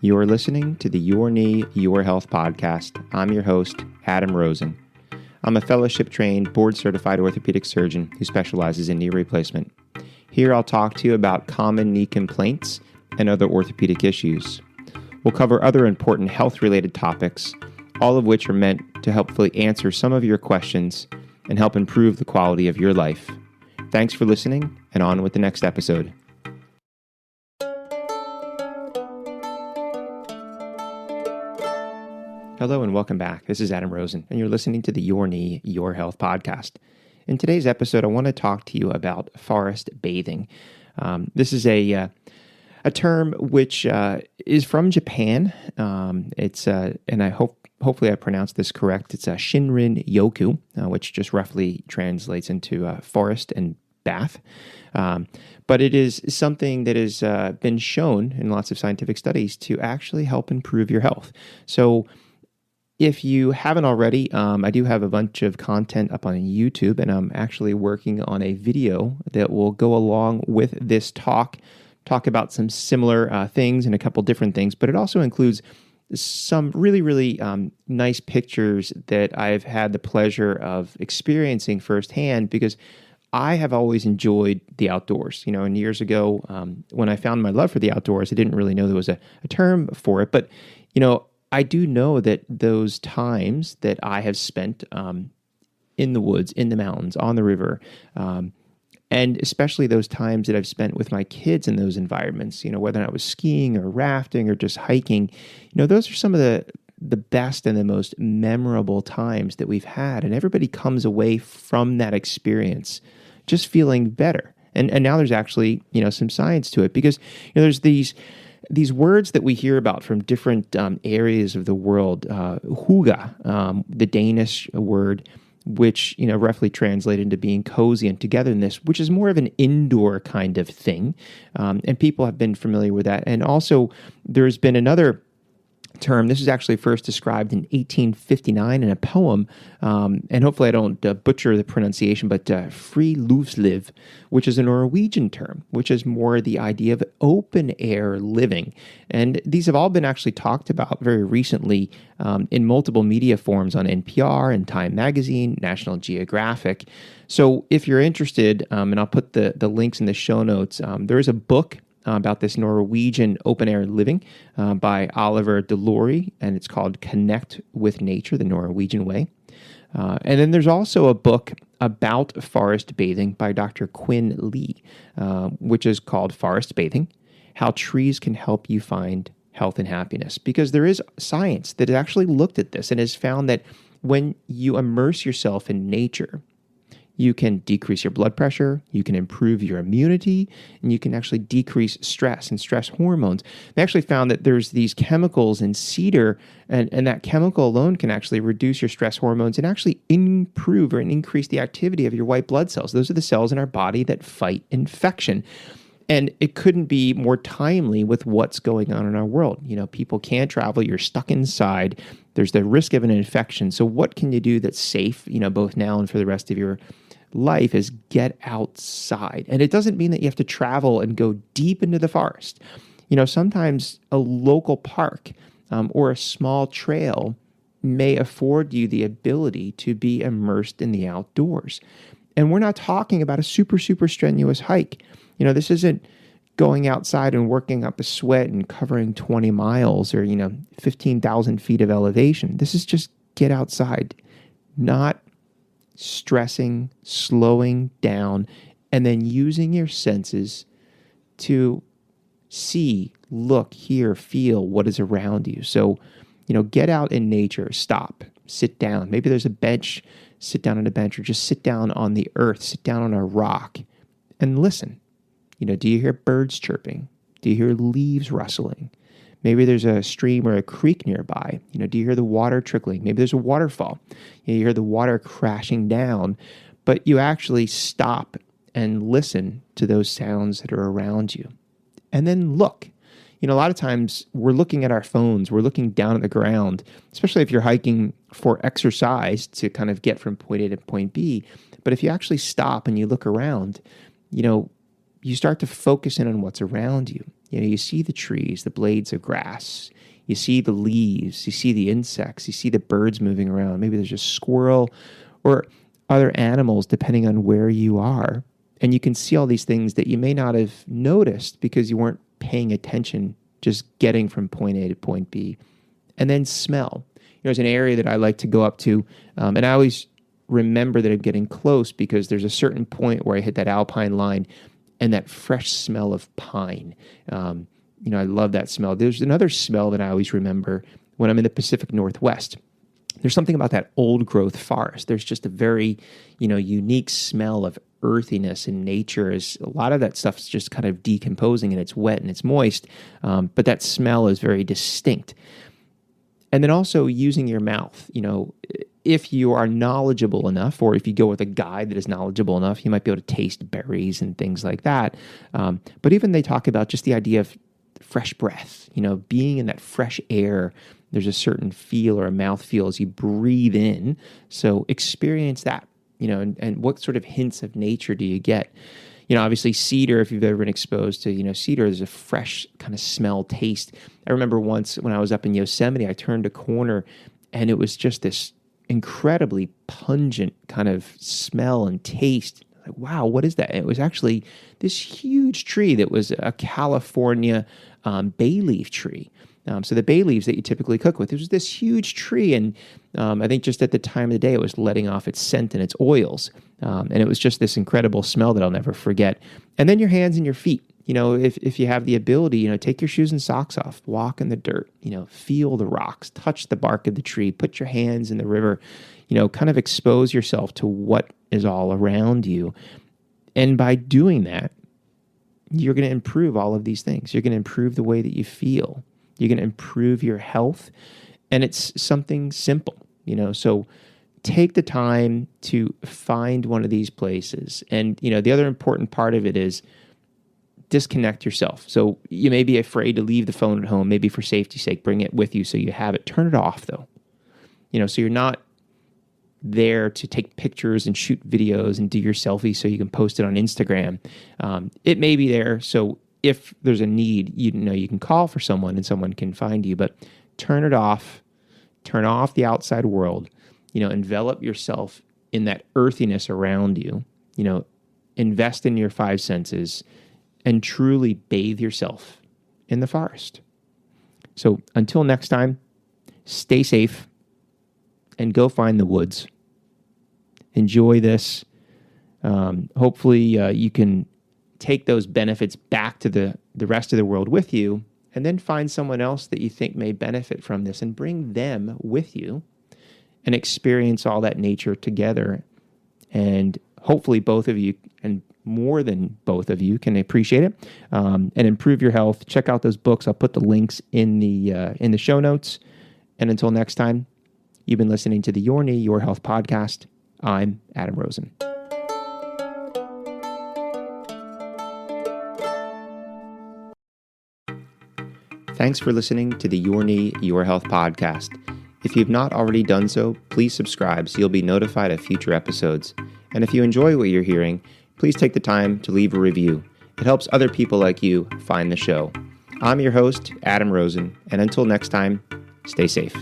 You're listening to the Your Knee, Your Health podcast. I'm your host, Adam Rosen. I'm a fellowship-trained, board-certified orthopedic surgeon who specializes in knee replacement. Here I'll talk to you about common knee complaints and other orthopedic issues. We'll cover other important health-related topics, all of which are meant to helpfully answer some of your questions and help improve the quality of your life. Thanks for listening, and on with the next episode. Hello and welcome back. This is Adam Rosen, and you're listening to the Your Knee, Your Health podcast. In today's episode, I want to talk to you about forest bathing. This is a term which is from Japan. And I hopefully I pronounced this correct. It's a Shinrin-Yoku, which just roughly translates into forest and bath. But it is something that has been shown in lots of scientific studies to actually help improve your health. So if you haven't already, I do have a bunch of content up on YouTube, and I'm actually working on a video that will go along with this talk about some similar things and a couple different things, but it also includes some really nice pictures that I've had the pleasure of experiencing firsthand because I have always enjoyed the outdoors. And years ago, when I found my love for the outdoors, I didn't really know there was a term for it, but I do know that those times that I have spent in the woods, in the mountains, on the river, and especially those times that I've spent with my kids in those environments, whether I was skiing or rafting or just hiking, those are some of the best and the most memorable times that we've had. And everybody comes away from that experience just feeling better. And now there's actually, some science to it because, there's these words that we hear about from different areas of the world, hygge, the Danish word, which roughly translated into being cozy and togetherness, which is more of an indoor kind of thing, and people have been familiar with that. And also, there's been another term. This is actually first described in 1859 in a poem, and hopefully I don't butcher the pronunciation, but friluftsliv, which is a Norwegian term, which is more the idea of open air living. And these have all been actually talked about very recently in multiple media forms on NPR and Time Magazine, National Geographic. So if you're interested, and I'll put the links in the show notes, there is a book about this Norwegian open-air living by Oliver Delory, and it's called Connect with Nature, the Norwegian Way. And then there's also a book about forest bathing by Dr. Quinn Lee, which is called Forest Bathing, How Trees Can Help You Find Health and Happiness. Because there is science that has actually looked at this and has found that when you immerse yourself in nature, you can decrease your blood pressure, you can improve your immunity, and you can actually decrease stress and stress hormones. They actually found that there's these chemicals in cedar, and that chemical alone can actually reduce your stress hormones and actually improve or increase the activity of your white blood cells. Those are the cells in our body that fight infection. And it couldn't be more timely with what's going on in our world. People can't travel, you're stuck inside, there's the risk of an infection. So what can you do that's safe, both now and for the rest of your life is get outside. And it doesn't mean that you have to travel and go deep into the forest. Sometimes a local park or a small trail may afford you the ability to be immersed in the outdoors. And we're not talking about a super strenuous hike. This isn't going outside and working up a sweat and covering 20 miles or, 15,000 feet of elevation. This is just get outside, not stressing, slowing down, and then using your senses to see, look, hear, feel what is around you. So, get out in nature, stop, sit down. Maybe there's a bench, sit down on a bench, or just sit down on the earth, sit down on a rock and listen. Do you hear birds chirping? Do you hear leaves rustling? Maybe there's a stream or a creek nearby. Do you hear the water trickling? Maybe there's a waterfall. You hear the water crashing down, but you actually stop and listen to those sounds that are around you. And then look. A lot of times we're looking at our phones, we're looking down at the ground, especially if you're hiking for exercise to kind of get from point A to point B. But if you actually stop and you look around, you start to focus in on what's around you. You see the trees, the blades of grass. You see the leaves. You see the insects. You see the birds moving around. Maybe there's a squirrel or other animals, depending on where you are. And you can see all these things that you may not have noticed because you weren't paying attention, just getting from point A to point B. And then smell. There's an area that I like to go up to, and I always remember that I'm getting close because there's a certain point where I hit that alpine line and that fresh smell of pine. I love that smell. There's another smell that I always remember when I'm in the Pacific Northwest. There's something about that old growth forest. There's just a very, unique smell of earthiness in nature. As a lot of that stuff is just kind of decomposing and it's wet and it's moist, but that smell is very distinct. And then also using your mouth. If you are knowledgeable enough, or if you go with a guide that is knowledgeable enough, you might be able to taste berries and things like that. But even they talk about just the idea of fresh breath, being in that fresh air. There's a certain feel or a mouth feel as you breathe in. So experience that, and what sort of hints of nature do you get? Obviously cedar, if you've ever been exposed to, cedar, there's a fresh kind of smell, taste. I remember once when I was up in Yosemite, I turned a corner and it was just this incredibly pungent kind of smell and taste. Like, wow, what is that? And it was actually this huge tree that was a California bay leaf tree. So the bay leaves that you typically cook with, it was this huge tree. And I think just at the time of the day, it was letting off its scent and its oils. And it was just this incredible smell that I'll never forget. And then your hands and your feet. If you have the ability, take your shoes and socks off, walk in the dirt, feel the rocks, touch the bark of the tree, put your hands in the river, kind of expose yourself to what is all around you. And by doing that, you're going to improve all of these things. You're going to improve the way that you feel. You're going to improve your health. And it's something simple, so take the time to find one of these places. And, the other important part of it is disconnect yourself. So you may be afraid to leave the phone at home, maybe for safety's sake, bring it with you so you have it. Turn it off though. So you're not there to take pictures and shoot videos and do your selfie so you can post it on Instagram. It may be there. So if there's a need, you can call for someone and someone can find you, but turn it off, turn off the outside world, envelop yourself in that earthiness around you, invest in your five senses and truly bathe yourself in the forest. So until next time, stay safe and go find the woods. Enjoy this. Hopefully you can take those benefits back to the rest of the world with you, and then find someone else that you think may benefit from this and bring them with you and experience all that nature together. And hopefully both of you, and more than both of you, can appreciate it and improve your health. Check out those books. I'll put the links in the show notes. And until next time, you've been listening to the Your Knee, Your Health podcast. I'm Adam Rosen. Thanks for listening to the Your Knee, Your Health podcast. If you've not already done so, please subscribe so you'll be notified of future episodes. And if you enjoy what you're hearing, please take the time to leave a review. It helps other people like you find the show. I'm your host, Adam Rosen, and until next time, stay safe.